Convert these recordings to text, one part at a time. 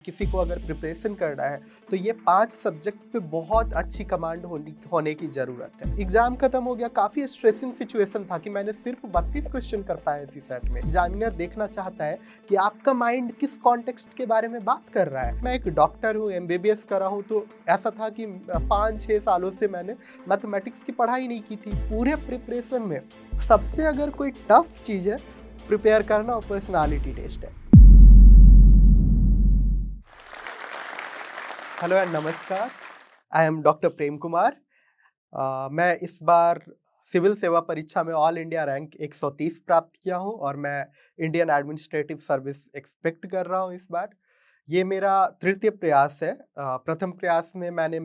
किसी को अगर प्रिपरेशन करना है तो ये 5 सब्जेक्ट पे बहुत अच्छी कमांड होने की ज़रूरत है। एग्ज़ाम खत्म हो गया, काफ़ी स्ट्रेसिंग सिचुएशन था कि मैंने सिर्फ 32 क्वेश्चन कर पाए इसी सेट में। एग्ज़ामिनर देखना चाहता है कि आपका माइंड किस कॉन्टेक्स्ट के बारे में बात कर रहा है। मैं एक डॉक्टर हूँ, एमबीबीएस कर रहा हूँ, तो ऐसा था कि 5-6 सालों से मैंने मैथमेटिक्स की पढ़ाई नहीं की थी। पूरे प्रिपरेशन में सबसे अगर कोई टफ चीज़ है प्रिपेयर करना, वो पर्सनैलिटी टेस्ट है। हेलो एंड नमस्कार। I am doctor Prem Kumar. मैं इस बार सिविल सेवा परीक्षा में ऑल इंडिया रैंक 130 प्राप्त किया हूँ और मैं इंडियन एडमिनिस्ट्रेटिव सर्विस एक्सपेक्ट कर रहा हूँ इस बार। ये मेरा तृतीय प्रयास है। प्रथम प्रयास में मैंने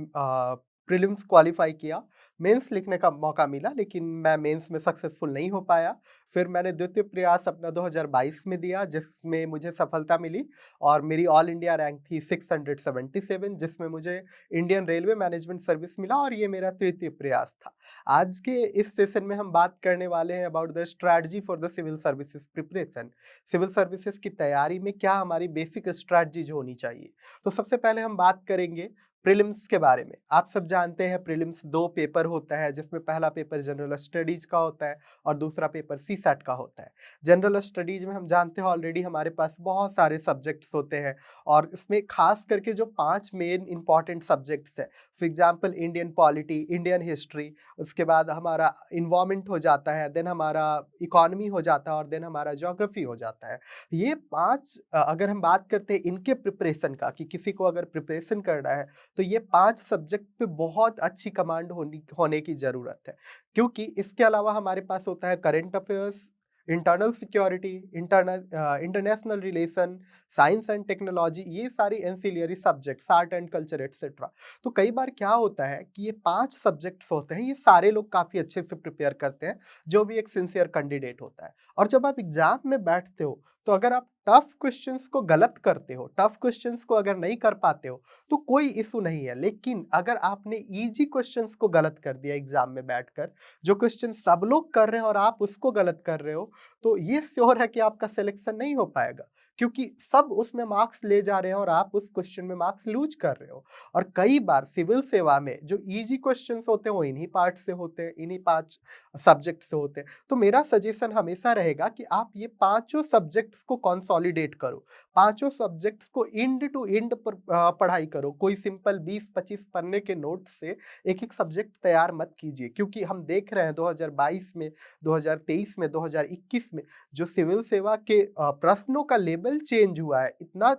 प्रीलिम्स क्वालिफाई किया, मेंस लिखने का मौका मिला, लेकिन मैं मेंस में सक्सेसफुल नहीं हो पाया। फिर मैंने द्वितीय प्रयास अपना 2022 में दिया, जिसमें मुझे सफलता मिली और मेरी ऑल इंडिया रैंक थी 677, जिसमें मुझे इंडियन रेलवे मैनेजमेंट सर्विस मिला और ये मेरा तृतीय प्रयास था। आज के इस सेशन में हम बात करने वाले हैं about the strategy for the civil services preparation. Civil services की तैयारी में क्या हमारी बेसिक स्ट्रैटेजीज होनी चाहिए। तो सबसे पहले हम बात करेंगे प्रीलिम्स के बारे में। आप सब जानते हैं प्रीलिम्स 2 पेपर होता है, जिसमें पहला पेपर जनरल स्टडीज का होता है और दूसरा पेपर सीसैट का होता है। जनरल स्टडीज में हम जानते हैं ऑलरेडी हमारे पास बहुत सारे सब्जेक्ट्स होते हैं और इसमें खास करके जो 5 मेन इंपॉर्टेंट सब्जेक्ट्स हैं, for example Indian polity, Indian history, उसके बाद हमारा एनवायरनमेंट हो जाता है, देन हमारा इकोनॉमी हो जाता है और देन हमारा ज्योग्राफी हो जाता है। ये 5 अगर हम बात करते हैं इनके प्रिपरेशन का, कि किसी को अगर प्रिपरेशन करना है तो ये 5 सब्जेक्ट पे बहुत अच्छी कमांड होने की ज़रूरत है। क्योंकि इसके अलावा हमारे पास होता है current affairs, internal security, international relation, science and technology, ये सारी ancillary subjects, art and culture etcetera. तो कई बार क्या होता है कि ये 5 सब्जेक्ट्स होते हैं, ये सारे लोग काफ़ी अच्छे से प्रिपेयर करते हैं, जो भी एक सिंसियर कैंडिडेट होता है। और जब आप एग्ज़ाम में बैठते हो, तो अगर आप टफ क्वेश्चंस को गलत करते हो, टफ क्वेश्चंस को अगर नहीं कर पाते हो, तो कोई इशू नहीं है। लेकिन अगर आपने ईज़ी क्वेश्चंस को गलत कर दिया एग्ज़ाम में बैठकर, जो क्वेश्चन सब लोग कर रहे हैं और आप उसको गलत कर रहे हो, तो ये श्योर है कि आपका सिलेक्शन नहीं हो पाएगा। क्योंकि सब उसमें मार्क्स ले जा रहे हैं और आप उस क्वेश्चन में मार्क्स लूज़ कर रहे हो। और कई बार सिविल सेवा में जो ईज़ी क्वेश्चंस होते हैं, वो इन्हीं पार्ट से होते हैं, इन्हीं 5 सब्जेक्ट से होते हैं। तो मेरा सजेशन हमेशा रहेगा कि आप ये पाँचों सब्जेक्ट्स को कंसोलिडेट करो। पाँचों सब्जेक्ट्स को एंड टू एंड पढ़ाई करो। कोई सिंपल 20-25 पन्ने के नोट से एक-एक सब्जेक्ट तैयार मत कीजिए, क्योंकि हम देख रहे हैं 2022 में, 2023 में, 2021 में जो सिविल सेवा के प्रश्नों का लेवल चेंज हुआ है, इतना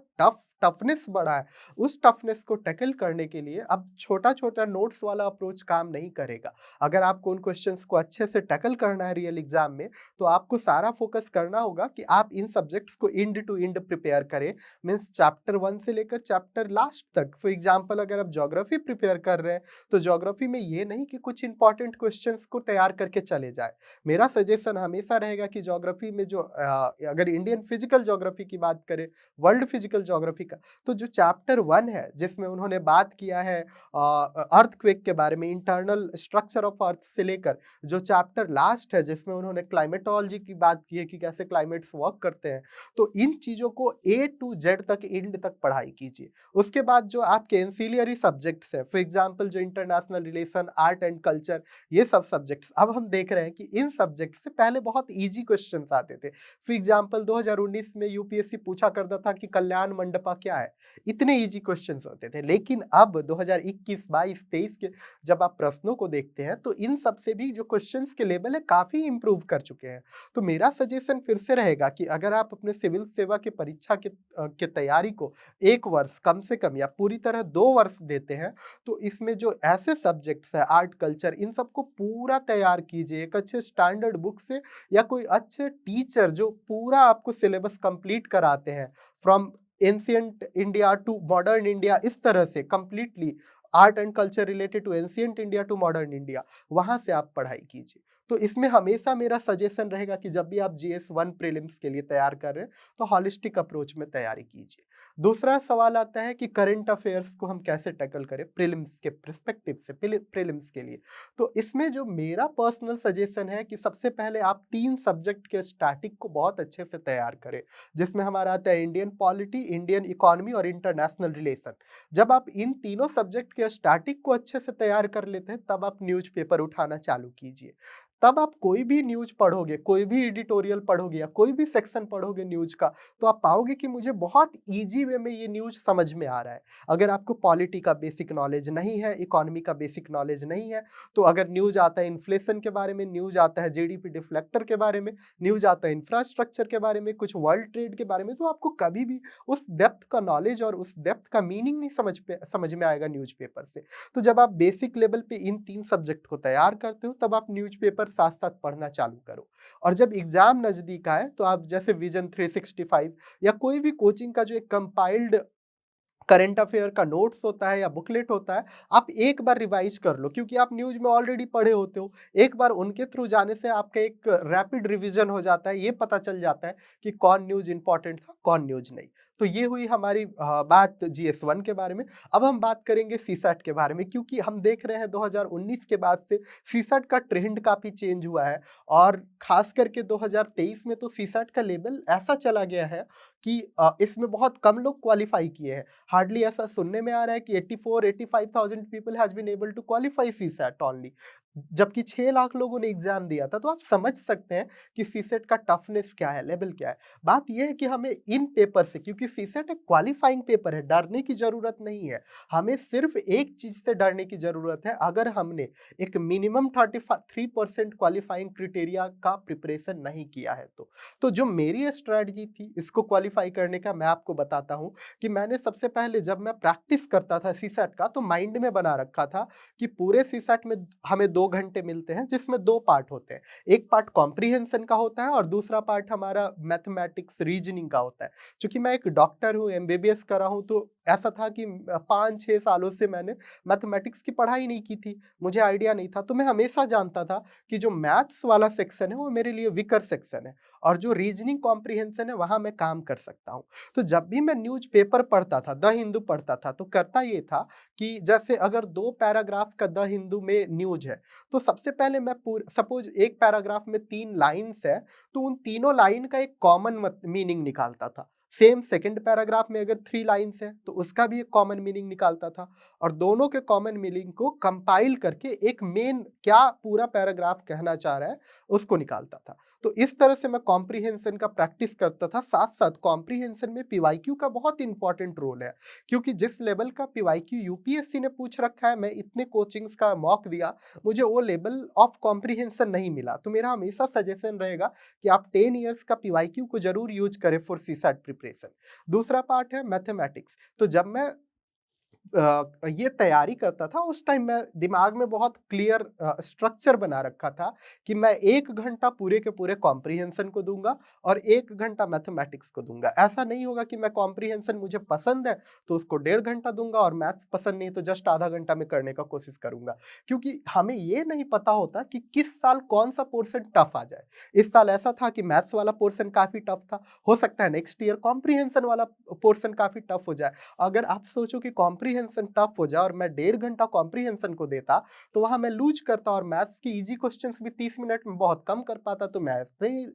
टफनेस बढ़ा है। उस टफनेस को टैकल करने के लिए अब छोटा-छोटा नोट्स वाला अप्रोच काम नहीं करेगा। अगर आपको उन क्वेश्चंस को अच्छे से टैकल करना है रियल एग्जाम में, तो आपको सारा फोकस करना होगा कि आप इन सब्जेक्ट्स को एंड टू एंड प्रिपेयर करें। मीन्स चैप्टर 1 से लेकर चैप्टर लास्ट तक। फॉर एग्जांपल अगर आप ज्योग्राफी प्रिपेयर कर रहे हैं, तो ज्योग्राफी में ये नहीं कि कुछ इंपॉर्टेंट क्वेश्चंस को तैयार करके चले जाए। मेरा सजेशन हमेशा रहेगा कि ज्योग्राफी में जो अगर इंडियन फिजिकल ज्योग्राफी की बात करें, वर्ल्ड फिजिकल ज्योग्राफी का, तो जो चैप्टर 1 है जिसमें उन्होंने बात किया है अर्थक्वेक के बारे में, इंटरनल स्ट्रक्चर ऑफ अर्थ से लेकर जो चैप्टर लास्ट है जिसमें उन्होंने क्लाइमेटोलॉजी की बात की है कि कैसे क्लाइमेट्स वर्क करते हैं, तो इन चीज़ों को ए टू जेड तक, एंड तक पढ़ाई कीजिए। उसके बाद जो आपके एंसिलियरी सब्जेक्ट्स हैं, फॉर एग्जांपल जो international relation, art and culture, ये सब सब्जेक्ट्स, अब हम देख रहे हैं कि इन सब्जेक्ट से पहले बहुत ईजी क्वेश्चंस आते थे। फॉर एग्जांपल 2019 में यूपीएससी पूछा करता था कि कल्याण मंडपा क्या है? इतने ईजी क्वेश्चंस होते थे। लेकिन अब 2021, 22, 23 के जब आप प्रश्नों को देखते हैं, तो इन सब से भी जो क्वेश्चंस के लेवल है काफ़ी इम्प्रूव कर चुके हैं। तो मेरा सजेशन फिर से रहेगा कि अगर आप अपने सिविल सेवा की परीक्षा के तैयारी को 1 वर्ष कम से कम या पूरी तरह 2 वर्ष देते हैं, तो इसमें जो ऐसे सब्जेक्ट्स हैं, आर्ट, कल्चर, इन सबको पूरा तैयार कीजिए एक अच्छे स्टैंडर्ड बुक से, या कोई अच्छे टीचर जो पूरा आपको सिलेबस कंप्लीट कराते हैं, from ancient India to modern India, इस तरह से completely art and culture related to ancient India to modern India, वहाँ से आप पढ़ाई कीजिए। तो इसमें हमेशा मेरा सजेशन रहेगा कि जब भी आप जीएस 1 प्रीलिम्स के लिए तैयार कर रहे हैं, तो हॉलिस्टिक अप्रोच में तैयारी कीजिए। दूसरा सवाल आता है कि करंट अफेयर्स को हम कैसे टैकल करें प्रीलिम्स के पर्सपेक्टिव से, प्रीलिम्स के लिए। तो इसमें जो मेरा पर्सनल सजेशन है कि सबसे पहले आप 3 सब्जेक्ट के स्टैटिक को बहुत अच्छे से तैयार करें, जिसमें हमारा आता है इंडियन पॉलिटी, इंडियन इकोनॉमी और इंटरनेशनल रिलेशन। जब आप इन तीनों सब्जेक्ट के स्टैटिक को अच्छे से तैयार कर लेते हैं, तब आप न्यूज़पेपर उठाना चालू कीजिए। तब आप कोई भी न्यूज़ पढ़ोगे, कोई भी एडिटोरियल पढ़ोगे या कोई भी सेक्शन पढ़ोगे न्यूज़ का, तो आप पाओगे कि मुझे बहुत ईज़ी वे में ये न्यूज़ समझ में आ रहा है। अगर आपको पॉलिटी का बेसिक नॉलेज नहीं है, इकोनॉमी का बेसिक नॉलेज नहीं है, तो अगर न्यूज़ आता है इन्फ्लेशन के बारे में, न्यूज़ आता है जीडीपी डिफ्लेक्टर के बारे में, न्यूज़ आता है इंफ्रास्ट्रक्चर के बारे में, कुछ वर्ल्ड ट्रेड के बारे में, तो आपको कभी भी उस डेप्थ का नॉलेज और उस डेप्थ का मीनिंग नहीं समझ में आएगा न्यूज़पेपर से। तो जब आप बेसिक लेवल पे इन 3 सब्जेक्ट को तैयार करते हो, तब आप न्यूज़पेपर साथ-साथ पढ़ना चालू करो। और जब एग्ज़ाम नज़दीक आए, तो आप जैसे विज़न 365 या कोई भी कोचिंग का जो एक कंपाइल्ड करंट अफेयर का नोट्स होता है या बुकलेट होता है, आप एक बार रिवाइज़ कर लो, क्योंकि आप न्यूज़ में ऑलरेडी पढ़े होते हो। एक बार उनके थ्रू जाने से आपका एक रैपिड रिवीजन हो जाता है, ये पता चल जाता है कि कौन न्यूज़ इम्पोर्टेंट था, कौन न्यूज़ नहीं। तो ये हुई हमारी बात जीएस-1 के बारे में। अब हम बात करेंगे सीसैट के बारे में, क्योंकि हम देख रहे हैं 2019 के बाद से सीसैट का ट्रेंड काफ़ी चेंज हुआ है और ख़ास करके 2023 में तो सीसैट का लेवल ऐसा चला गया है कि इसमें बहुत कम लोग क्वालीफाई किए हैं। हार्डली ऐसा सुनने में आ रहा है कि 84-85,000 people has been able to qualify CSAT only, जबकि 6 लाख लोगों ने एग्ज़ाम दिया था। तो आप समझ सकते हैं कि सीसैट का टफनेस क्या है, लेवल क्या है। बात ये है कि हमें इन पेपर से, क्योंकि सीसैट एक क्वालीफाइंग पेपर है, डरने की ज़रूरत नहीं है। हमें सिर्फ़ एक चीज़ से डरने की ज़रूरत है, अगर हमने एक मिनिमम 33% क्वालीफाइंग क्राइटेरिया का प्रिपरेशन नहीं किया है तो। तो जो मेरी स्ट्रैटेजी थी इसको क्वालीफाई करने का, मैं आपको बताता हूँ कि मैंने सबसे पहले जब मैं प्रैक्टिस करता था सीसैट का, तो माइंड में बना रखा था कि पूरे सीसैट में हमें 2 घंटे मिलते हैं, जिसमें 2 पार्ट होते हैं। एक पार्ट कॉम्प्रिहेंशन का होता है और दूसरा पार्ट हमारा मैथमेटिक्स, रीजनिंग का होता है। चूँकि मैं एक डॉक्टर हूँ, एमबीबीएस कर रहा हूँ, तो ऐसा था कि 5-6 सालों से मैंने मैथमेटिक्स की पढ़ाई नहीं की थी, मुझे आइडिया नहीं था। तो मैं हमेशा जानता था कि जो मैथ्स वाला सेक्शन है वो मेरे लिए वीकर सेक्शन है और जो रीजनिंग कॉम्प्रिहेंशन है वहाँ मैं काम कर सकता हूँ। तो जब भी मैं न्यूज़पेपर पढ़ता था, द हिंदू पढ़ता था, तो करता ये था कि जैसे अगर 2 पैराग्राफ का द हिंदू में न्यूज़ है, तो सबसे पहले मैं सपोज़ एक पैराग्राफ में 3 लाइन्स है, तो उन तीनों लाइन का एक कॉमन मीनिंग निकालता था। सेम सेकंड पैराग्राफ में अगर 3 लाइन्स है, तो उसका भी एक कॉमन मीनिंग निकालता था और दोनों के कॉमन मीनिंग को कंपाइल करके एक मेन क्या पूरा पैराग्राफ कहना चाह रहा है, उसको निकालता था। तो इस तरह से मैं कॉम्प्रिहेंशन का प्रैक्टिस करता था, साथ-साथ कॉम्प्रिहेंशन में पीवाईक्यू का बहुत इंपॉर्टेंट रोल है, क्योंकि जिस लेवल का पीवाईक्यू यूपीएससी ने पूछ रखा है, मैं इतने कोचिंग्स का मॉक दिया, मुझे वो लेवल ऑफ कॉम्प्रिहेंशन नहीं मिला। तो मेरा हमेशा सजेशन रहेगा कि आप 10 इयर्स का पीवाईक्यू को ज़रूर यूज़ करें फॉर सीसैट प्रिपरेशन। दूसरा पार्ट है मैथमेटिक्स, तो जब मैं ये तैयारी करता था, उस टाइम मैं दिमाग में बहुत क्लियर स्ट्रक्चर बना रखा था कि मैं 1 घंटा पूरे के पूरे कॉम्प्रिहेंशन को दूँगा और 1 घंटा मैथमेटिक्स को दूँगा। ऐसा नहीं होगा कि मैं कॉम्प्रिहेंशन मुझे पसंद है, तो उसको 1.5 घंटा दूँगा और मैथ्स पसंद नहीं है, तो जस्ट आधा घंटा में करने का कोशिश करूँगा। क्योंकि हमें ये नहीं पता होता कि किस साल कौन-सा पोर्शन टफ आ जाए। इस साल ऐसा था कि मैथ्स वाला पोर्शन काफ़ी टफ था, हो सकता है नेक्स्ट ईयर कॉम्प्रिहेंशन वाला पोर्शन काफ़ी टफ हो जाए। अगर आप सोचो कि कॉम्प्रिहेंशन टफ हो जाए और मैं 1.5 घंटा कॉम्प्रिहेंशन को देता, तो वहाँ मैं लूज़ करता और मैथ्स की ईज़ी क्वेश्चंस भी 30 मिनट में बहुत कम कर पाता, तो मैं ऐसे ही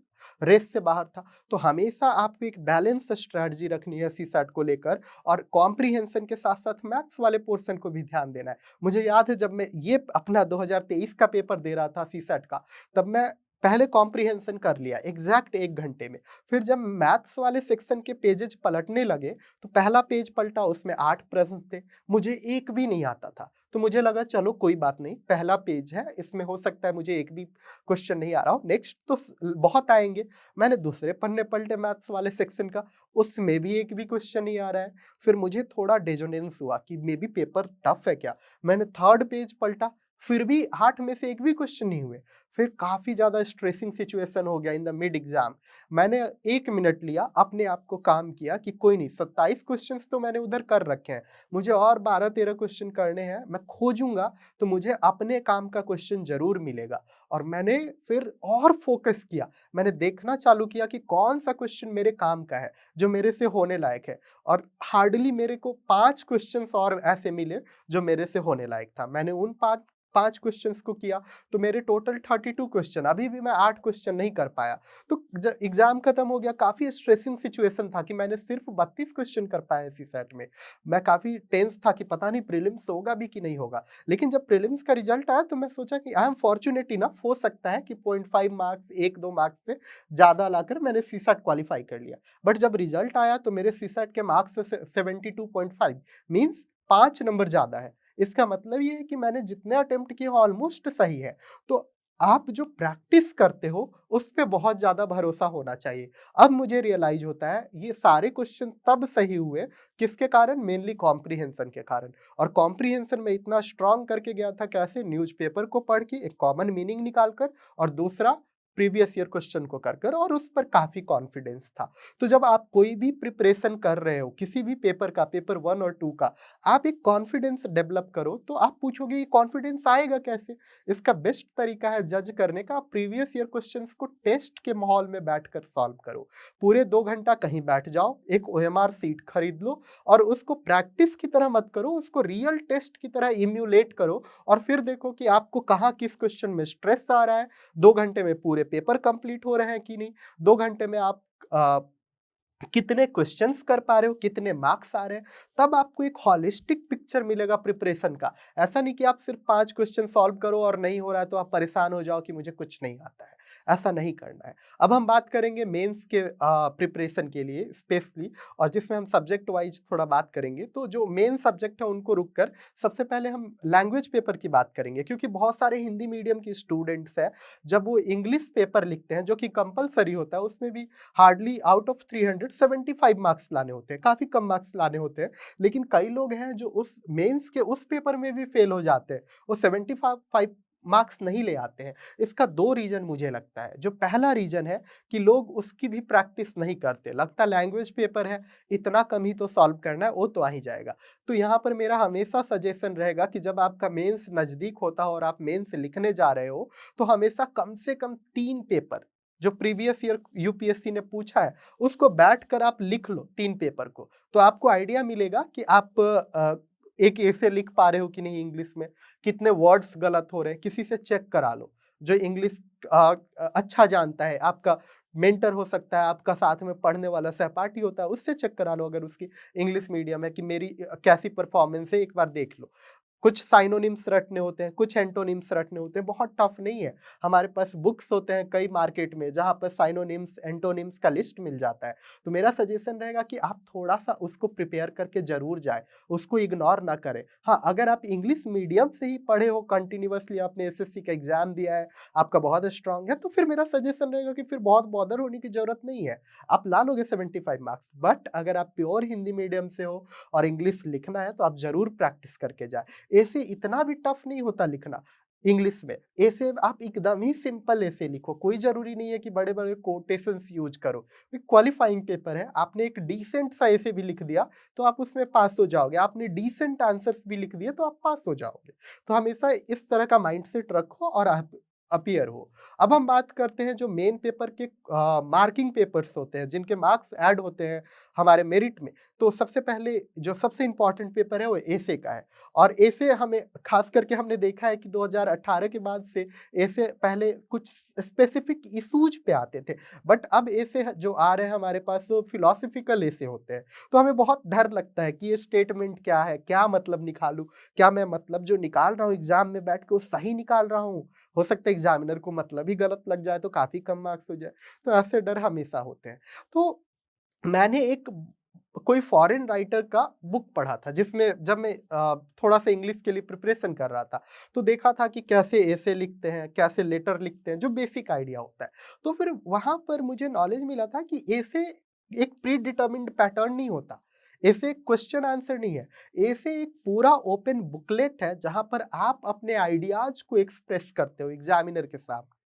रेस से बाहर था। तो हमेशा आपको एक बैलेंस स्ट्रैटेजी रखनी है सीसैट को लेकर और कॉम्प्रिहेंशन के साथ-साथ मैथ्स वाले पोर्शन को भी ध्यान देना है। मुझे याद है जब मैं ये अपना 2023 का पेपर दे रहा था सीसैट का, तब मैं पहले कॉम्प्रिहेंशन कर लिया एग्ज़ैक्ट 1 घंटे में। फिर जब मैथ्स वाले सेक्शन के पेजेज़ पलटने लगे, तो पहला पेज पलटा, उसमें 8 प्रश्न थे, मुझे एक भी नहीं आता था। तो मुझे लगा चलो कोई बात नहीं, पहला पेज है, इसमें हो सकता है मुझे एक भी क्वेश्चन नहीं आ रहा हो, नेक्स्ट तो बहुत आएँगे। मैंने दूसरे पन्ने पलटे मैथ्स वाले सेक्शन का, उसमें भी एक भी क्वेश्चन नहीं आ रहा है। फिर मुझे थोड़ा डिसोनेंस हुआ कि मे बी पेपर टफ है क्या? मैंने थर्ड पेज पलटा, फिर भी 8 में से एक भी क्वेश्चन नहीं हुए। फिर काफ़ी ज़्यादा स्ट्रेसिंग सिचुएशन हो गया इन द मिड एग्ज़ाम। मैंने 1 मिनट लिया, अपने आप को काम किया कि कोई नहीं, 27 क्वेश्चंस तो मैंने उधर कर रखे हैं, मुझे और 12-13 क्वेश्चन करने हैं, मैं खोजूँगा तो मुझे अपने काम का क्वेश्चन ज़रूर मिलेगा। और मैंने फिर और फ़ोकस किया, मैंने देखना चालू किया कि कौन-सा क्वेश्चन मेरे काम का है, जो मेरे से होने लायक है। और हार्डली मेरे को 5 क्वेश्चन्स और ऐसे मिले जो मेरे से होने लायक था। मैंने उन 5 क्वेश्चन्स को किया, तो मेरे टोटल 32 क्वेश्चन, अभी भी मैं 8 क्वेश्चन नहीं कर पाया। तो ज एग्ज़ाम खत्म हो गया, काफ़ी स्ट्रेसिंग सिचुएशन था कि मैंने सिर्फ़ 32 क्वेश्चन कर पाया इसी सेट में। मैं काफ़ी टेंस था कि पता नहीं प्रीलिम्स होगा भी कि नहीं होगा। लेकिन जब प्रीलिम्स का रिज़ल्ट आया तो मैं सोचा कि आई एम फॉर्च्यूनेट इनफ, हो सकता है कि 0.5 मार्क्स, 1-2 मार्क्स से ज़्यादा लाकर मैंने सीसैट क्वालीफाई कर लिया। बट जब रिज़ल्ट आया तो मेरे सीसैट के मार्क्स से 72.5 मीन्स 5 नंबर ज़्यादा है। इसका मतलब ये है कि मैंने जितने अटेम्प्ट किए ऑलमोस्ट सही है। तो आप जो प्रैक्टिस करते हो, उस पे बहुत ज़्यादा भरोसा होना चाहिए। अब मुझे रियलाइज़ होता है, ये सारे क्वेश्चन तब सही हुए, किसके कारण? मेनली कॉम्प्रिहेंशन के कारण। और कॉम्प्रिहेंशन में इतना स्ट्रॉन्ग करके गया था, कैसे? न्यूज़पेपर को पढ़ के एक कॉमन मीनिंग निकाल कर, और दूसरा प्रीवियस ईयर क्वेश्चन को कर कर, और उस पर काफ़ी कॉन्फिडेंस था। तो जब आप कोई भी प्रिपरेशन कर रहे हो, किसी भी पेपर का, पेपर 1 और 2 का, आप एक कॉन्फिडेंस डेवलप करो, तो आप पूछोगे ये कॉन्फिडेंस आएगा कैसे? इसका बेस्ट तरीका है जज करने का, प्रीवियस ईयर क्वेश्चंस को टेस्ट के माहौल में बैठकर सॉल्व करो। पूरे 2 घंटा कहीं बैठ जाओ, एक ओएमआर सीट खरीद लो, और उसको प्रैक्टिस की तरह मत करो, उसको रियल टेस्ट की तरह इम्यूलेट करो, और फिर देखो कि आपको कहाँ किस क्वेश्चन में स्ट्रेस आ रहा है, 2 घंटे में पूरे पेपर कंप्लीट हो रहे हैं कि नहीं, 2 घंटे में आप अ, कितने क्वेश्चंस कर पा रहे हो, कितने मार्क्स आ रहे हैं, तब आपको एक होलिस्टिक पिक्चर मिलेगा प्रिपरेशन का। ऐसा नहीं कि आप सिर्फ 5 क्वेश्चन सॉल्व करो और नहीं हो रहा है तो आप परेशान हो जाओ कि मुझे कुछ नहीं आता है। ऐसा नहीं करना है। अब हम बात करेंगे मेंस के प्रिपरेशन के लिए स्पेशली, और जिसमें हम सब्जेक्ट वाइज़ थोड़ा बात करेंगे। तो जो मेन सब्जेक्ट है उनको रुक कर सबसे पहले हम लैंग्वेज पेपर की बात करेंगे, क्योंकि बहुत सारे हिंदी मीडियम के स्टूडेंट्स हैं, जब वो इंग्लिश पेपर लिखते हैं जो कि कंपल्सरी होता है, उसमें भी हार्डली आउट ऑफ 375 मार्क्स लाने होते हैं, काफ़ी कम मार्क्स लाने होते हैं। लेकिन कई लोग हैं जो उस मेंस के उस पेपर में भी फेल हो जाते हैं, वो 75 मार्क्स नहीं ले आते हैं। इसका 2 रीज़न मुझे लगता है। जो पहला रीज़न है कि लोग उसकी भी प्रैक्टिस नहीं करते, लगता है लैंग्वेज पेपर है, इतना कम ही तो सॉल्व करना है, वो तो आ ही जाएगा। तो यहाँ पर मेरा हमेशा सजेशन रहेगा कि जब आपका मेंस नज़दीक होता हो और आप मेंस लिखने जा रहे हो, तो हमेशा कम से कम 3 पेपर, जो प्रीवियस ईयर यूपीएससी ने पूछा है, उसको बैठकर आप लिख लो 3 पेपर को। तो आपको आइडिया मिलेगा कि आप एक ऐसे लिख पा रहे हो कि नहीं इंग्लिश में, कितने वर्ड्स गलत हो रहे हैं, किसी से चेक करा लो। जो इंग्लिश अच्छा जानता है, आपका मेंटर हो सकता है, आपका साथ में पढ़ने वाला सहपाठी होता है, उससे चेक करा लो अगर उसकी इंग्लिश मीडियम है कि मेरी कैसी परफॉर्मेंस है, एक बार देख लो। कुछ साइनोनिम्स रटने होते हैं, कुछ एंटोनिम्स रटने होते हैं, बहुत टफ नहीं है। हमारे पास बुक्स होते हैं कई मार्केट में जहाँ पर साइनोनिम्स, एंटोनिम्स का लिस्ट मिल जाता है। तो मेरा सजेशन रहेगा कि आप थोड़ा-सा उसको प्रिपेयर करके ज़रूर जाएँ, उसको इग्नोर ना करें। हाँ, अगर आप इंग्लिश मीडियम से ही पढ़े हो कंटिन्यूअसली, आपने एसएससी का एग्ज़ाम दिया है, आपका बहुत स्ट्रॉन्ग है, तो फिर मेरा सजेशन रहेगा कि फिर बहुत बॉदर होने की ज़रूरत नहीं है। आप ला लोगे 75 मार्क्स। बट अगर आप प्योर हिंदी मीडियम से हो और इंग्लिश लिखना है, तो आप ज़रूर प्रैक्टिस करके जाएँ। ऐसे इतना भी टफ नहीं होता लिखना इंग्लिश में। ऐसे आप एकदम ही सिंपल ऐसे लिखो, कोई ज़रूरी नहीं है कि बड़े-बड़े कोटेशंस यूज़ करो। ये क्वालीफाइंग पेपर है, आपने एक डिसेंट सा ऐसे भी लिख दिया, तो आप उसमें पास हो जाओगे। आपने डिसेंट आंसर्स भी लिख दिए, तो आप पास हो जाओगे। तो हमेशा इस तरह का माइंडसेट रखो और आप अपीयर हो। अब हम बात करते हैं जो मेन पेपर के मार्किंग पेपर्स होते हैं, जिनके मार्क्स ऐड होते हैं हमारे मेरिट में। तो सबसे पहले जो सबसे इम्पोर्टेंट पेपर है वो एसे का है। और ऐसे हमें खास करके हमने देखा है कि 2018 के बाद से ऐसे पहले कुछ स्पेसिफिक इश्यूज पे आते थे, बट अब ऐसे जो आ रहे हैं हमारे पास वो फिलोसफिकल ऐसे होते हैं। तो हमें बहुत डर लगता है कि ये स्टेटमेंट क्या है, क्या मतलब निकालूं, क्या मैं मतलब जो निकाल रहा हूँ एग्जाम में बैठ के वो सही निकाल रहा हूँ। हो सकता है एग्जामिनर को मतलब ही गलत लग जाए तो काफी कम मार्क्स हो जाए। तो ऐसे डर हमेशा होते हैं। तो मैंने एक कोई फॉरेन राइटर का बुक पढ़ा था, जिसमें जब मैं थोड़ा-सा इंग्लिश के लिए प्रिपरेशन कर रहा था, तो देखा था कि कैसे एसे लिखते हैं, कैसे लेटर लिखते हैं, जो बेसिक आइडिया होता है। तो फिर वहाँ पर मुझे नॉलेज मिला था कि एसे एक प्री डिटरमिन्ड पैटर्न नहीं होता। एसे क्वेश्चन आंसर नहीं है। एसे एक पूरा ओपन बुकलेट है, जहाँ पर आप अपने आइडियाज़ को एक्सप्रेस करते हो एग्ज़ामिनर के सामने।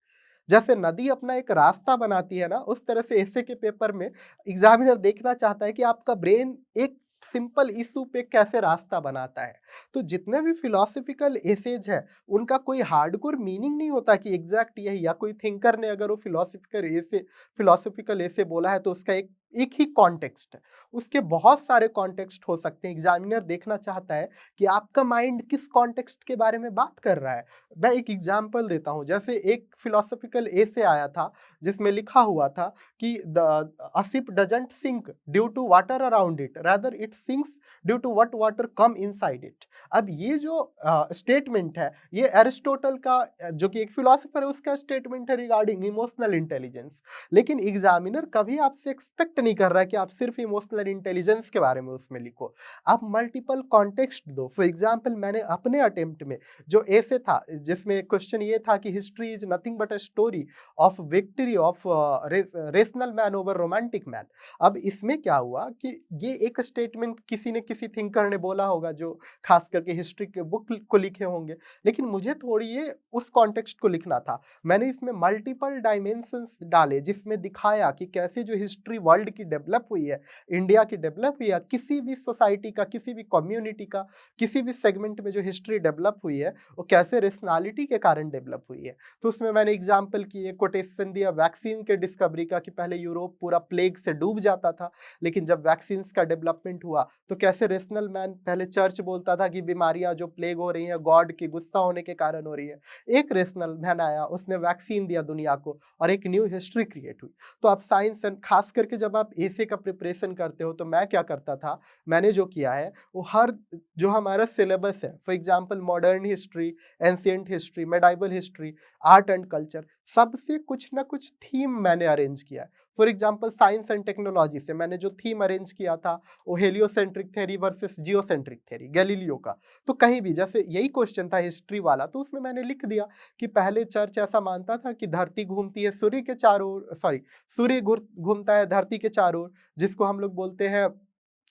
जैसे नदी अपना एक रास्ता बनाती है ना, उस तरह से एसे के पेपर में एग्ज़ामिनर देखना चाहता है कि आपका ब्रेन एक सिंपल इश्यू पे कैसे रास्ता बनाता है। तो जितने भी फिलॉसफिकल एसेज हैं, उनका कोई हार्डकोर मीनिंग नहीं होता कि एग्ज़ैक्ट यही, या कोई थिंकर ने अगर वो फिलॉसफिकल एसे बोला है तो उसका एक एक ही कॉन्टेक्स्ट है। उसके बहुत सारे कॉन्टेक्स्ट हो सकते हैं। एग्ज़ामिनर देखना चाहता है कि आपका माइंड किस कॉन्टेक्स्ट के बारे में बात कर रहा है। मैं एक एग्ज़ाम्पल देता हूँ, जैसे एक फिलॉसफिकल एसे आया था जिसमें लिखा हुआ था कि a ship doesn't sink due to water around it, rather it sinks due to what water come inside it. अब ये जो स्टेटमेंट है, ये एरिस्टोटल का जो कि एक फिलॉसफर है, उसका स्टेटमेंट है रिगार्डिंग इमोशनल इंटेलिजेंस। लेकिन एग्ज़ामिनर कभी आपसे एक्सपेक्ट नहीं कर रहा है कि आप सिर्फ़ इमोशनल इंटेलिजेंस के बारे में उसमें लिखो। आप मल्टीपल कॉन्टेक्स्ट दो। फॉर एग्ज़ाम्पल मैंने अपने अटेम्प्ट में जो एसे था, जिसमें क्वेश्चन ये था कि history is nothing but a story of victory of rational man over romantic man. अब इसमें क्या हुआ कि ये एक स्टेटमेंट किसी ने, किसी थिंकर ने बोला होगा जो खास करके हिस्ट्री के बुक को लिखे होंगे, लेकिन मुझे थोड़ी ये उस कॉन्टेक्स्ट को लिखना था। मैंने इसमें मल्टीपल डायमेंशंस डाले जिसमें दिखाया कि कैसे जो हिस्ट्री वर्ल्ड की डेवलप हुई है, इंडिया की डेवलप हुई है, किसी भी सोसाइटी का, किसी भी कम्युनिटी का, किसी भी सेगमेंट में जो हिस्ट्री डेवलप हुई है, वो कैसे रेशनैलिटी के कारण डेवलप हुई है। तो उसमें मैंने एग्ज़ाम्पल किए, कोटेशन दिया वैक्सीन के डिस्कवरी का कि पहले यूरोप पूरा प्लेग से डूब जाता था, लेकिन जब वैक्सीन्स का डेवलपमेंट हुआ, तो कैसे रेशनल मैन, पहले चर्च बोलता था कि बीमारियाँ जो प्लेग हो रही हैं, गॉड के गुस्सा होने के कारण हो रही है। एक रेशनल मैन आया, उसने वैक्सीन दिया दुनिया को और एक न्यू हिस्ट्री क्रिएट हुई। तो आप साइंस एंड खास करके जब आप एसे का प्रिपरेशन करते हो, तो मैं क्या करता था, मैंने जो किया है, वो हर जो हमारा सिलेबस है, for example modern history, ancient history, medieval history, art and culture, सबसे कुछ ना कुछ थीम मैंने अरेंज किया है। For example science and technology से मैंने जो थीम अरेंज किया था, वो heliocentric theory versus geocentric theory, Galileo का। तो कहीं भी जैसे यही क्वेश्चन था हिस्ट्री वाला, तो उसमें मैंने लिख दिया कि पहले चर्च ऐसा मानता था कि धरती घूमती है सूर्य के चारों ओर, सॉरी, सूर्य घूमता है धरती के चारों ओर, जिसको हम लोग बोलते हैं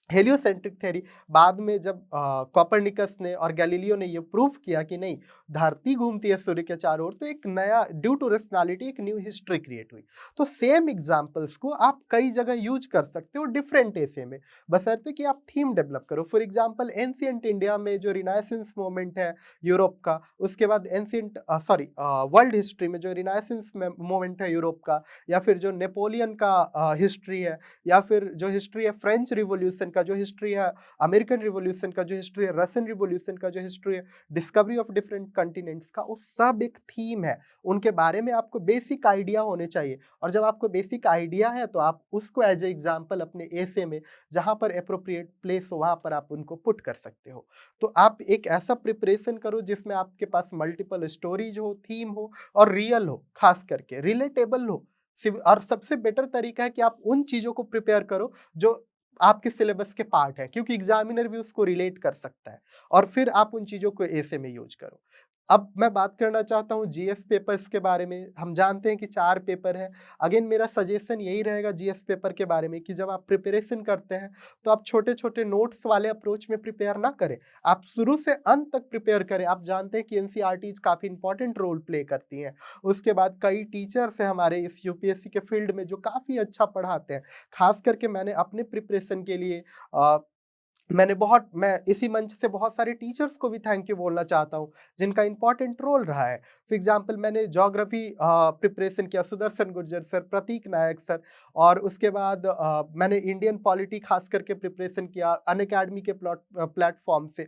हेलियोसेंट्रिक थ्योरी। बाद में जब कोपरनिकस ने और गैलीलियो ने ये प्रूव किया कि नहीं, धरती घूमती है सूर्य के चारों ओर, तो एक नया, ड्यू टू रेशनैलिटी, एक न्यू हिस्ट्री क्रिएट हुई। तो सेम एग्जांपल्स को आप कई जगह यूज कर सकते हो डिफरेंट एसे में, बशर्ते कि आप थीम डेवलप करो। फॉर एग्जांपल एंशिएंट इंडिया में जो रिनाइसेंस मूवमेंट है यूरोप का, उसके बाद एंशिएंट वर्ल्ड हिस्ट्री में जो रिनाइसेंस मूवमेंट है यूरोप का, या फिर जो नेपोलियन का हिस्ट्री है, या फिर जो हिस्ट्री है फ्रेंच रिवॉल्यूशन का, जो हिस्ट्री है अमेरिकन रिवॉल्यूशन का, जो हिस्ट्री है रशियन रिवॉल्यूशन का, जो हिस्ट्री है डिस्कवरी ऑफ डिफरेंट कंटिनेंट्स का, वो सब एक थीम है। उनके बारे में आपको बेसिक आइडिया होने चाहिए, और जब आपको बेसिक आइडिया है तो आप उसको एज ए एग्जाम्पल अपने एसे में, जहाँ पर अप्रोप्रिएट प्लेस हो, वहाँ पर आप उनको पुट कर सकते हो। तो आप एक ऐसा प्रिपरेशन करो जिसमें आपके पास मल्टीपल स्टोरीज हो, थीम हो, और रियल हो, खास करके रिलेटेबल हो। और सबसे बेटर तरीका है कि आप उन चीज़ों को प्रिपेयर करो जो आपके सिलेबस के पार्ट है, क्योंकि एग्ज़ामिनर भी उसको रिलेट कर सकता है, और फिर आप उन चीज़ों को ऐसे में यूज़ करो। अब मैं बात करना चाहता हूँ जीएस पेपर्स के बारे में। हम जानते हैं कि 4 पेपर हैं। अगेन मेरा सजेशन यही रहेगा जीएस पेपर के बारे में कि जब आप प्रिपरेशन करते हैं, तो आप छोटे-छोटे नोट्स वाले अप्रोच में प्रिपेयर ना करें। आप शुरू से अंत तक प्रिपेयर करें। आप जानते हैं कि एनसीईआरटीज़ काफ़ी इम्पोर्टेंट रोल प्ले करती हैं। उसके बाद कई टीचर्स हैं हमारे इस यूपीएससी के फील्ड में जो काफ़ी अच्छा पढ़ाते हैं। ख़ास करके मैंने अपने प्रिपरेशन के लिए अ, मैं इसी मंच से बहुत सारे टीचर्स को भी थैंक यू बोलना चाहता हूँ, जिनका इम्पोर्टेंट रोल रहा है। फॉर एग्ज़ाम्पल मैंने ज्योग्राफ़ी प्रिपरेशन किया, सुदर्शन गुर्जर सर, प्रतीक नायक सर, और उसके बाद मैंने इंडियन पॉलिटी ख़ास करके प्रिपरेशन किया अनअकैडमी के प्लेटफ़ॉर्म से।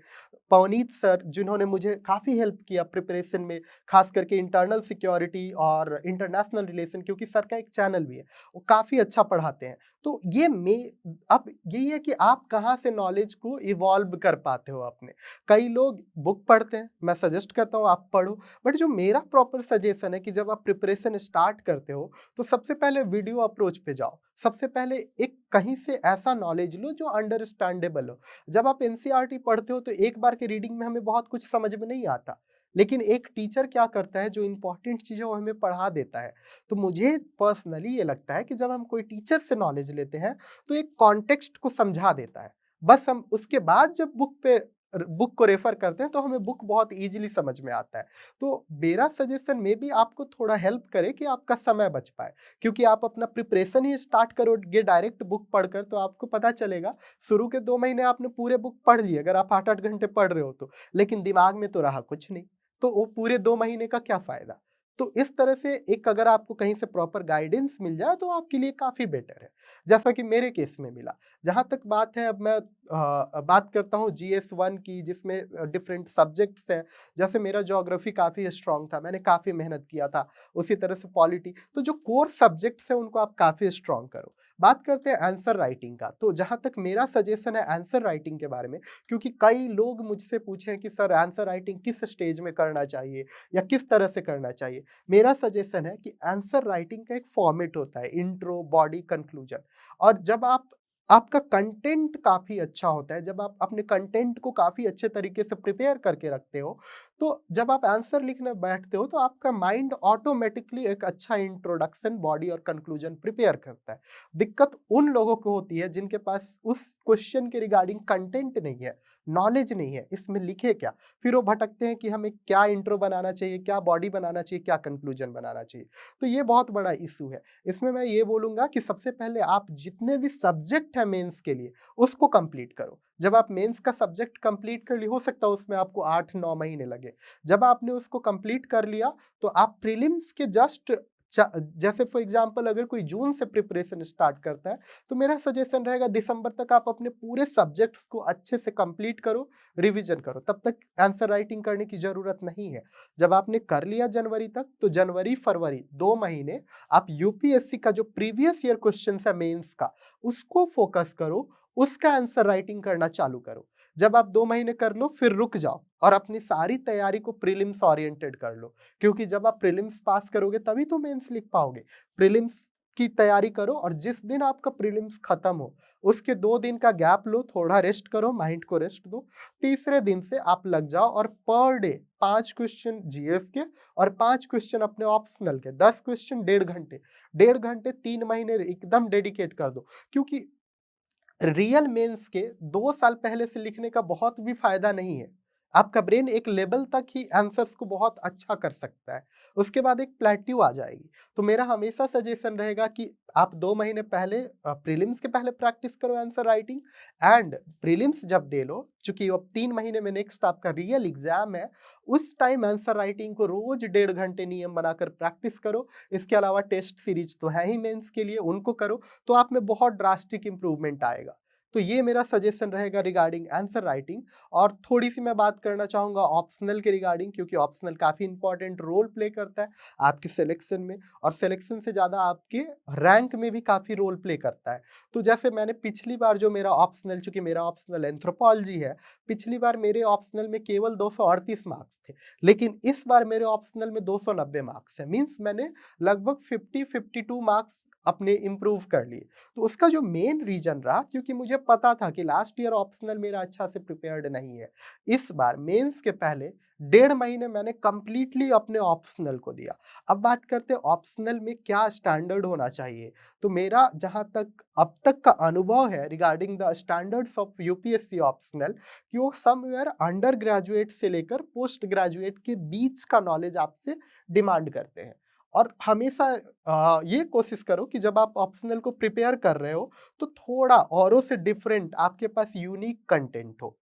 पवनीत सर, जिन्होंने मुझे काफ़ी हेल्प किया प्रिपरेशन में, ख़ास करके इंटरनल सिक्योरिटी और इंटरनेशनल रिलेशन, क्योंकि सर का एक चैनल भी है, वो काफ़ी अच्छा पढ़ाते हैं। तो ये अब यही है कि आप कहाँ से नॉलेज को इवॉल्व कर पाते हो अपने। कई लोग बुक पढ़ते हैं, मैं सजेस्ट करता हूँ आप पढ़ो, बट जो मेरा प्रॉपर सजेशन है कि जब आप प्रिपरेशन स्टार्ट करते हो, तो सबसे पहले वीडियो अप्रोच पे जाओ। सबसे पहले एक कहीं से ऐसा नॉलेज लो जो अंडरस्टैंडेबल हो। जब आप एनसीईआरटी पढ़ते हो तो एक बार की रीडिंग में हमें बहुत कुछ समझ में नहीं आता, लेकिन एक टीचर क्या करता है, जो इम्पोर्टेंट चीज़ है वो हमें पढ़ा देता है। तो मुझे पर्सनली ये लगता है कि जब हम कोई टीचर से नॉलेज लेते हैं, तो एक कॉन्टेक्स्ट को समझा देता है। बस हम उसके बाद जब बुक पे बुक को रेफर करते हैं तो हमें बुक बहुत ईजिली समझ में आता है। तो मेरा सजेशन मे बी आपको थोड़ा हेल्प करे कि आपका समय बच पाए, क्योंकि आप अपना प्रिपरेशन ही स्टार्ट करोगे डायरेक्ट बुक पढ़कर तो आपको पता चलेगा शुरू के 2 महीने आपने पूरे बुक पढ़ लिए अगर आप 8-8 घंटे पढ़ रहे हो तो, लेकिन दिमाग में तो रहा कुछ नहीं। तो वो पूरे 2 महीने का क्या फ़ायदा? तो इस तरह से एक अगर आपको कहीं से प्रॉपर गाइडेंस मिल जाए तो आपके लिए काफ़ी बेटर है, जैसा कि मेरे केस में मिला। जहाँ तक बात है अब मैं बात करता हूँ जीएस 1 की जिसमें डिफरेंट सब्जेक्ट्स हैं। जैसे मेरा ज्योग्राफी काफ़ी स्ट्रॉन्ग था, मैंने काफ़ी मेहनत किया था। उसी तरह से पॉलिटी, तो जो कोर सब्जेक्ट्स हैं उनको आप काफ़ी स्ट्रॉन्ग करो। बात करते हैं आंसर राइटिंग का, तो जहाँ तक मेरा सजेशन है आंसर राइटिंग के बारे में, क्योंकि कई लोग मुझसे पूछे हैं कि सर आंसर राइटिंग किस स्टेज में करना चाहिए या किस तरह से करना चाहिए। मेरा सजेशन है कि आंसर राइटिंग का एक फॉर्मेट होता है इंट्रो, बॉडी, कंक्लूजन। और जब आपका कंटेंट काफ़ी अच्छा होता है, जब आप अपने कंटेंट को काफ़ी अच्छे तरीके से प्रिपेयर करके रखते हो, तो जब आप आंसर लिखने बैठते हो तो आपका माइंड ऑटोमेटिकली एक अच्छा इंट्रोडक्शन, बॉडी और कंक्लूजन प्रिपेयर करता है। दिक्कत उन लोगों को होती है जिनके पास उस क्वेश्चन के रिगार्डिंग कंटेंट नहीं है, नॉलेज नहीं है, इसमें लिखे क्या? फिर वो भटकते हैं कि हमें क्या इंट्रो बनाना चाहिए, क्या बॉडी बनाना चाहिए, क्या कंक्लूजन बनाना चाहिए। तो ये बहुत बड़ा इश्यू है। इसमें मैं ये बोलूँगा कि सबसे पहले आप जितने भी सब्जेक्ट हैं मेंस के लिए, उसको कंप्लीट करो। जब आप मेंस का सब्जेक्ट कंप्लीट कर लिए, हो सकता है उसमें आपको 8-9 महीने लगे। जब आपने उसको कंप्लीट कर लिया, तो आप प्रीलिम्स के जस्ट जैसे फॉर एग्ज़ाम्पल अगर कोई जून से प्रिपरेशन स्टार्ट करता है, तो मेरा सजेशन रहेगा दिसंबर तक आप अपने पूरे सब्जेक्ट्स को अच्छे से कंप्लीट करो, रिवीजन करो। तब तक आंसर राइटिंग करने की ज़रूरत नहीं है। जब आपने कर लिया जनवरी तक, तो जनवरी, फरवरी 2 महीने आप यूपीएससी का जो प्रीवियस ईयर क्वेश्चन्स है मेंस का, उसको फोकस करो, उसका आंसर राइटिंग करना चालू करो। जब आप 2 महीने कर लो, फिर रुक जाओ और अपनी सारी तैयारी को प्रीलिम्स ओरिएंटेड कर लो, क्योंकि जब आप प्रीलिम्स पास करोगे तभी तो मेंस लिख पाओगे। प्रीलिम्स की तैयारी करो और जिस दिन आपका प्रीलिम्स खत्म हो, उसके 2 दिन का गैप लो, थोड़ा रेस्ट करो, माइंड को रेस्ट दो। तीसरे दिन से आप लग जाओ और पर डे 5 क्वेश्चन जीएस के और 5 क्वेश्चन अपने ऑप्शनल के, 10 क्वेश्चन 1.5 घंटे। 1.5 घंटे 3 महीने एकदम डेडिकेट कर दो, क्योंकि रियल मेंस के 2 साल पहले से लिखने का बहुत भी फ़ायदा नहीं है। आपका ब्रेन एक लेवल तक ही आंसर्स को बहुत अच्छा कर सकता है, उसके बाद एक प्लेट्यू आ जाएगी। तो मेरा हमेशा सजेशन रहेगा कि आप 2 महीने पहले प्रीलिम्स के पहले प्रैक्टिस करो आंसर राइटिंग, एंड प्रीलिम्स जब दे लो, चूँकि अब 3 महीने में नेक्स्ट आपका रियल एग्ज़ाम है, उस टाइम आंसर राइटिंग को रोज़ 1.5 घंटे नियम बनाकर प्रैक्टिस करो। इसके अलावा टेस्ट सीरीज़ तो है ही मेंस के लिए, उनको करो, तो आप में बहुत ड्रास्टिक इम्प्रूवमेंट आएगा। तो ये मेरा सजेशन रहेगा रिगार्डिंग आंसर राइटिंग। और थोड़ी-सी मैं बात करना चाहूँगा ऑप्शनल के रिगार्डिंग, क्योंकि ऑप्शनल काफ़ी इम्पोर्टेंट रोल प्ले करता है आपके सिलेक्शन में, और सिलेक्शन से ज़्यादा आपके रैंक में भी काफ़ी रोल प्ले करता है। तो जैसे मैंने पिछली बार जो मेरा ऑप्शनल, चूँकि मेरा ऑप्शनल एंथ्रोपॉलॉजी है, पिछली बार मेरे ऑप्शनल में केवल 238 मार्क्स थे, लेकिन इस बार मेरे ऑप्शनल में 290 मार्क्स हैं। मीन्स मैंने लगभग 50-52 मार्क्स अपने इम्प्रूव कर लिए। तो उसका जो मेन रीज़न रहा, क्योंकि मुझे पता था कि लास्ट ईयर ऑप्शनल मेरा अच्छा से प्रिपेयर्ड नहीं है। इस बार मेंस के पहले 1.5 महीने मैंने कंप्लीटली अपने ऑप्शनल को दिया। अब बात करते हैं ऑप्शनल में क्या स्टैंडर्ड होना चाहिए। तो मेरा जहाँ तक अब तक का अनुभव है regarding the standards of UPSC optional, कि वो समवेयर अंडर ग्रेजुएट से लेकर पोस्ट ग्रेजुएट के बीच का नॉलेज आपसे डिमांड करते हैं। और हमेशा ये कोशिश करो कि जब आप ऑप्शनल को प्रिपेयर कर रहे हो, तो थोड़ा औरों से डिफरेंट आपके पास यूनिक कंटेंट हो,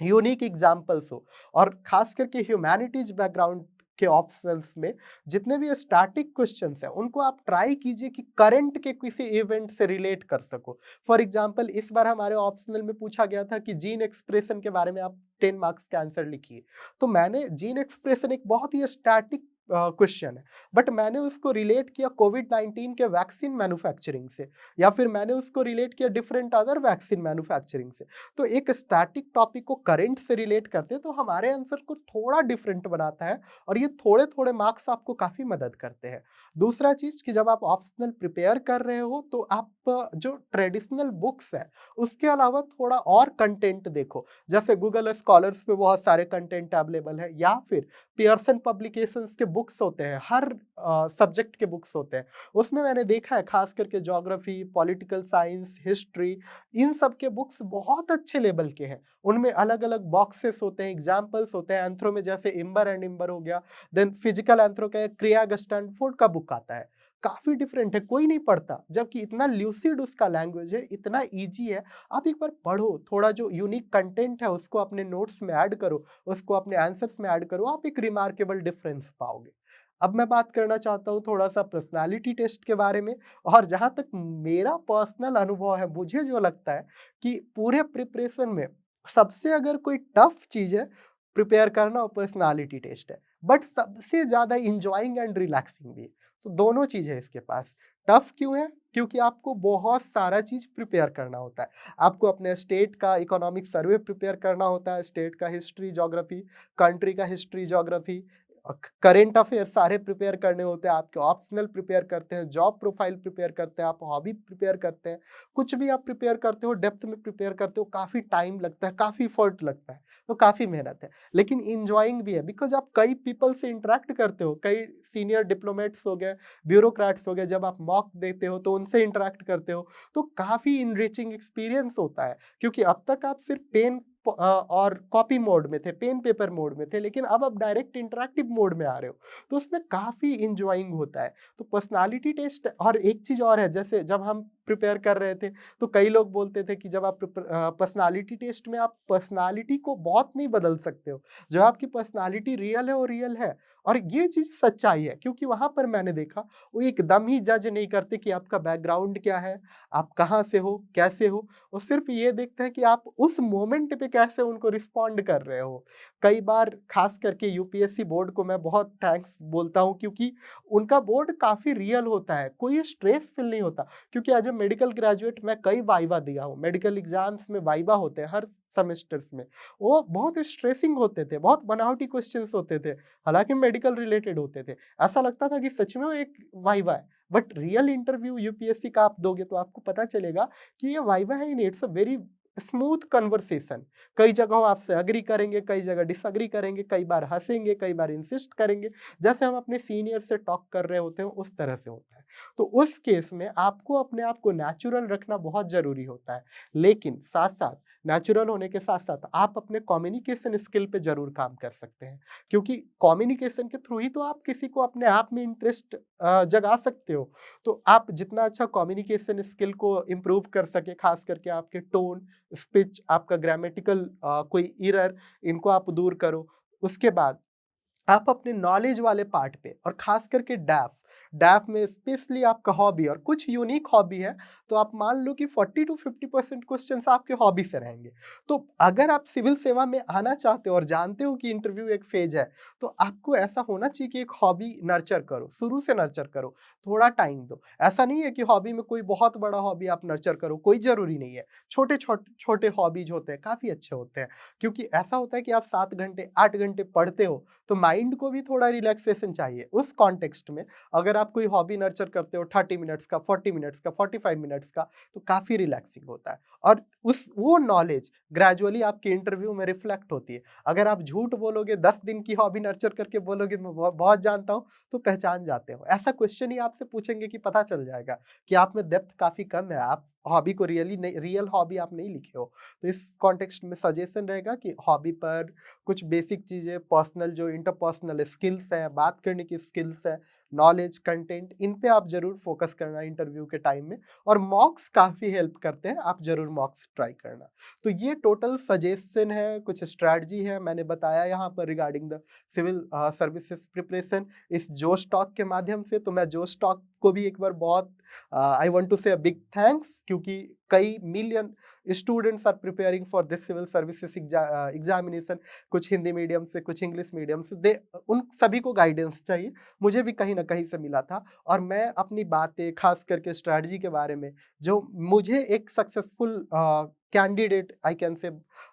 यूनिक एग्जाम्पल्स हो। और खास करके ह्यूमैनिटीज बैकग्राउंड के ऑप्शंस में जितने भी स्टैटिक क्वेश्चंस हैं, उनको आप ट्राई कीजिए कि करंट के किसी इवेंट से रिलेट कर सको। फॉर एग्जांपल इस बार हमारे ऑप्शनल में पूछा गया था कि जीन एक्सप्रेशन के बारे में आप 10 मार्क्स का आंसर लिखिए। तो मैंने जीन एक्सप्रेशन एक बहुत ही स्टैटिक क्वेश्चन है, बट मैंने उसको रिलेट किया कोविड-19 के वैक्सीन मैन्युफैक्चरिंग से, या फिर मैंने उसको रिलेट किया डिफरेंट अदर वैक्सीन मैन्युफैक्चरिंग से। तो एक स्टैटिक टॉपिक को करंट से रिलेट करते हैं, तो हमारे आंसर को थोड़ा डिफरेंट बनाता है, और ये थोड़े-थोड़े मार्क्स आपको काफ़ी मदद करते हैं। दूसरा चीज़ कि जब आप ऑप्शनल प्रिपेयर कर रहे हो, तो आप जो ट्रेडिशनल बुक्स हैं, उसके अलावा थोड़ा और कंटेंट देखो। जैसे गूगल स्कॉलर्स पे बहुत सारे कंटेंट अवेलेबल है, या फिर पियर्सन पब्लिकेशंस के बुक्स होते हैं, हर सब्जेक्ट के बुक्स होते हैं। उसमें मैंने देखा है खास करके ज्योग्राफी, पॉलिटिकल साइंस, हिस्ट्री, इन सब के बुक्स बहुत अच्छे लेवल के हैं। उनमें अलग-अलग बॉक्सेस होते हैं, एग्जाम्पल्स होते हैं। एंथ्रो में जैसे इम्बर एंड इम्बर हो गया, देन फिजिकल एंथ्रो का क्रियाग स्टैनफोर्ड का बुक आता है। काफ़ी डिफरेंट है, कोई नहीं पढ़ता, जबकि इतना ल्यूसिड उसका लैंग्वेज है, इतना ईज़ी है। आप एक बार पढ़ो, थोड़ा जो यूनिक कंटेंट है उसको अपने नोट्स में ऐड करो, उसको अपने आंसर्स में ऐड करो, आप एक रिमार्केबल डिफरेंस पाओगे। अब मैं बात करना चाहता हूँ थोड़ा-सा पर्सनैलिटी टेस्ट के बारे में, और जहाँ तक मेरा पर्सनल अनुभव है, मुझे जो लगता है कि पूरे प्रिपरेशन में सबसे अगर कोई टफ चीज़ है प्रिपेयर करना, वो पर्सनैलिटी टेस्ट है। बट सबसे ज़्यादा एन्जॉयिंग एंड रिलैक्सिंग भी है। तो दोनों चीज़ है इसके पास। टफ क्यों है? क्योंकि आपको बहुत सारा चीज़ प्रिपेयर करना होता है। आपको अपने स्टेट का इकोनॉमिक सर्वे प्रिपेयर करना होता है, स्टेट का हिस्ट्री, ज्योग्राफी, कंट्री का हिस्ट्री, ज्योग्राफी, करेंट अफेयर सारे प्रिपेयर करने होते हैं। आपके ऑप्शनल प्रिपेयर करते हैं, जॉब प्रोफाइल प्रिपेयर करते हैं, आप हॉबी प्रिपेयर करते हैं। कुछ भी आप प्रिपेयर करते हो, डेप्थ में प्रिपेयर करते हो, काफ़ी टाइम लगता है, काफ़ी एफर्ट लगता है, तो काफ़ी मेहनत है। लेकिन एन्जॉयिंग भी है, बिकॉज़ आप कई पीपल से इंटरैक्ट करते हो, कई सीनियर डिप्लोमेट्स हो गए, ब्यूरोक्रेट्स हो गए, जब आप मॉक देते हो तो उनसे इंटरैक्ट करते हो, तो काफ़ी इनरिचिंग एक्सपीरियंस होता है। क्योंकि अब तक आप सिर्फ और कॉपी मोड में थे, पेन पेपर मोड में थे, लेकिन अब आप डायरेक्ट इंटरैक्टिव मोड में आ रहे हो, तो उसमें काफ़ी एन्जॉयिंग होता है। तो पर्सनैलिटी टेस्ट, और एक चीज़ और है, जैसे जब हम प्रिपेयर कर रहे थे, तो कई लोग बोलते थे कि जब आप पर्सनैलिटी टेस्ट में आप पर्सनैलिटी को बहुत नहीं बदल सकते हो। जो आपकी पर्सनैलिटी रियल है, वो रियल है, और ये चीज़ सच्चाई है, क्योंकि वहाँ पर मैंने देखा, वो एकदम ही जज नहीं करते कि आपका बैकग्राउंड क्या है, आप कहाँ से हो, कैसे हो। वो सिर्फ़ ये देखते हैं कि आप उस मोमेंट पे कैसे उनको रिस्पॉन्ड कर रहे हो। कई बार ख़ास करके यूपीएससी बोर्ड को मैं बहुत थैंक्स बोलता हूँ, क्योंकि उनका बोर्ड काफ़ी रियल होता है, कोई स्ट्रेस फ़ील नहीं होता। क्योंकि एज़ अ मेडिकल ग्रेजुएट मैं कई वाइवा दिया हूँ, मेडिकल एग्ज़ाम्स में वाइवा होते हैं हर सेमेस्टर्स में। वो बहुत स्ट्रेसिंग होते थे, बहुत बनावटी क्वेश्चन्स होते थे, हालाँकि मेडिकल रिलेटेड होते थे। ऐसा लगता था कि सच में वो एक वाइवा है। बट रियल इंटरव्यू यूपीएससी का आप दोगे तो आपको पता चलेगा कि ये वाइवा है ही नहीं, it's a very smooth conversation. कई जगहों आपसे एग्री करेंगे, कई जगह डिसएग्री करेंगे, कई बार हँसेंगे, कई बार इंसिस्ट करेंगे। जैसे हम अपने सीनियर से टॉक कर रहे होते हैं, उस तरह से होता है। तो उस केस में आपको अपने आप को नेचुरल रखना बहुत ज़रूरी होता है। लेकिन साथ-साथ, नेचुरल होने के साथ-साथ आप अपने कम्युनिकेशन स्किल पे ज़रूर काम कर सकते हैं। क्योंकि कम्युनिकेशन के थ्रू ही तो आप किसी को अपने आप में इंटरेस्ट जगा सकते हो। तो आप जितना अच्छा कम्युनिकेशन स्किल को इम्प्रूव कर सके, खास करके आपके टोन, स्पीच, आपका ग्रामेटिकल कोई एरर, इनको आप दूर करो। उसके बाद आप अपने नॉलेज वाले पार्ट पे, और खास करके डैफ में स्पेशली आपका हॉबी और कुछ यूनिक हॉबी है, तो आप मान लो कि 40 टू 50% क्वेश्चंस आपके हॉबी से रहेंगे। तो अगर आप सिविल सेवा में आना चाहते हो और जानते हो कि इंटरव्यू एक फेज है, तो आपको ऐसा होना चाहिए कि एक हॉबी नर्चर करो, शुरू से नर्चर करो, थोड़ा टाइम दो। ऐसा नहीं है कि हॉबी में कोई बहुत बड़ा हॉबी आप नर्चर करो, कोई ज़रूरी नहीं है। छोटे हॉबीज होते हैं, काफ़ी अच्छे होते हैं। क्योंकि ऐसा होता है कि आप 7 घंटे, 8 घंटे पढ़ते हो, तो माइंड को भी थोड़ा रिलैक्सेशन चाहिए। उस कॉन्टेक्स्ट में अगर आप कोई हॉबी नर्चर करते हो 30 मिनट्स का, 40 मिनट्स का, 45 मिनट्स का, तो काफ़ी रिलैक्सिंग होता है, और वो नॉलेज ग्रेजुअली आपके इंटरव्यू में रिफ्लेक्ट होती है। अगर आप झूठ बोलोगे, 10 दिन की हॉबी नर्चर करके बोलोगे मैं बहुत जानता हूँ, तो पहचान जाते हो। ऐसा क्वेश्चन ही आपसे पूछेंगे कि पता चल जाएगा कि आप में डेप्थ काफ़ी कम है, आप हॉबी को रियल हॉबी आप नहीं लिखे हो। तो इस कॉन्टेक्स्ट में सजेशन रहेगा कि हॉबी पर कुछ बेसिक चीज़ें, पर्सनल जो इंटरपर्सनल स्किल्स हैं, बात करने की स्किल्स हैं, नॉलेज, कंटेंट, इन पे आप ज़रूर फोकस करना इंटरव्यू के टाइम में, और मॉक्स काफ़ी हेल्प करते हैं, आप ज़रूर मॉक्स ट्राई करना। तो ये टोटल सजेशन है, कुछ स्ट्रैटेजी है मैंने बताया यहाँ पर regarding the civil services preparation इस जोश टॉक के माध्यम से। तो मैं जोश टॉक को भी एक बार बहुत आई वांट टू से अ बिग थैंक्स, क्योंकि कई million students are preparing for this civil services examination, कुछ हिंदी मीडियम से, कुछ इंग्लिश मीडियम से, दे उन सभी को गाइडेंस चाहिए। मुझे भी कहीं न कहीं से मिला था, और मैं अपनी बातें खास करके स्ट्रैटेजी के बारे में, जो मुझे एक successful candidate I can say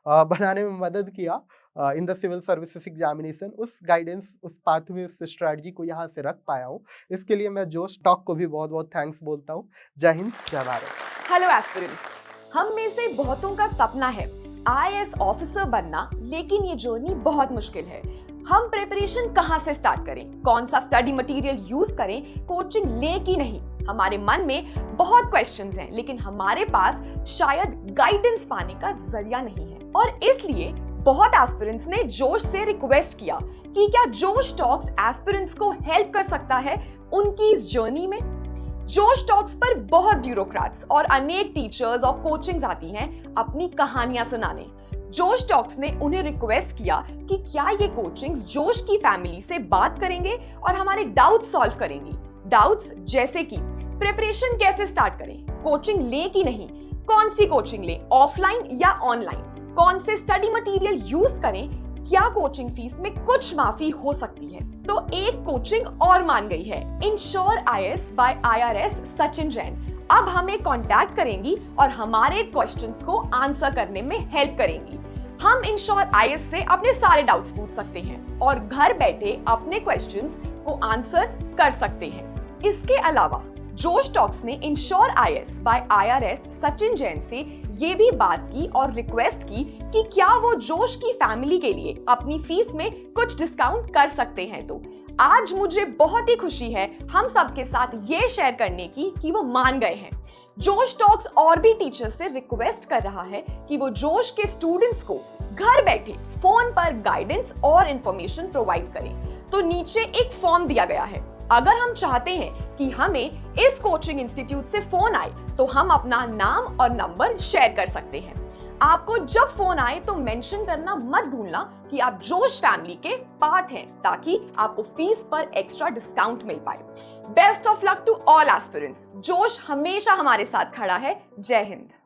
बनाने में मदद किया in the civil services examination, उस गाइडेंस, उस पाथवे, उस स्ट्रैटेजी को यहाँ से रख पाया हूँ। इसके लिए मैं जोश टॉक को भी बहुत-बहुत थैंक्स बोलता हूँ। जय हिंद, जय भारत। हेलो एस्पिरेंट्स, हम में से बहुतों का सपना है आईएएस ऑफिसर बनना, लेकिन ये जर्नी बहुत मुश्किल है। हम प्रिपरेशन कहां से स्टार्ट करें, कौन सा स्टडी मटेरियल यूज करें, कोचिंग ले कि नहीं। हमारे मन में बहुत क्वेश्चंस हैं, लेकिन हमारे पास शायद गाइडेंस पाने का जरिया नहीं है। और इसलिए बहुत एस्पिरेंट्स ने जोश से रिक्वेस्ट किया कि क्या जोश टॉक्स एस्पिरेंट्स को हेल्प कर सकता है उनकी इस जर्नी में। जोश टॉक्स पर बहुत ब्यूरोक्रेट्स और अनेक टीचर्स और कोचिंग्स आती हैं अपनी कहानियां सुनाने। जोश टॉक्स ने उन्हें रिक्वेस्ट किया कि क्या ये कोचिंग्स जोश की फैमिली से बात करेंगे और हमारे डाउट्स सॉल्व करेंगी। डाउट्स जैसे कि प्रिपरेशन कैसे स्टार्ट करें, कोचिंग ले कि नहीं, कौन सी कोचिंग ले, ऑफलाइन या ऑनलाइन, कौन से स्टडी मटेरियल यूज करें, क्या कोचिंग फीस में कुछ माफी हो सकती है। तो एक कोचिंग और मान गई है, ensure IAS by IRS Sachin Jain. अब हमें कांटेक्ट करेंगी और हमारे क्वेश्चंस को आंसर करने में हेल्प करेंगी। हम इंश्योर IAS से अपने सारे डाउट्स पूछ सकते हैं और घर बैठे अपने क्वेश्चंस को आंसर कर सकते हैं। इसके अलावा जोश टॉक्स ने ensure IAS by IRS Sachin Jain से ये भी बात की और रिक्वेस्ट की कि क्या वो जोश की फैमिली के लिए अपनी फीस में कुछ डिस्काउंट कर सकते हैं। तो आज मुझे बहुत ही खुशी है हम सबके साथ ये शेयर करने की कि वो मान गए हैं। जोश टॉक्स और भी टीचर से रिक्वेस्ट कर रहा है कि वो जोश के स्टूडेंट्स को घर बैठे फोन पर गाइडेंस और इंफॉर्मेशन प्रोवाइड करें। तो नीचे एक फॉर्म दिया गया है। अगर हम चाहते हैं कि हमें इस कोचिंग इंस्टीट्यूट से फोन आए तो हम अपना नाम और नंबर शेयर कर सकते हैं। आपको जब फोन आए तो मेंशन करना मत भूलना कि आप जोश फैमिली के पार्ट हैं, ताकि आपको फीस पर एक्स्ट्रा डिस्काउंट मिल पाए। Best of luck to all aspirants. Josh हमेशा हमारे साथ खड़ा है। जय हिंद।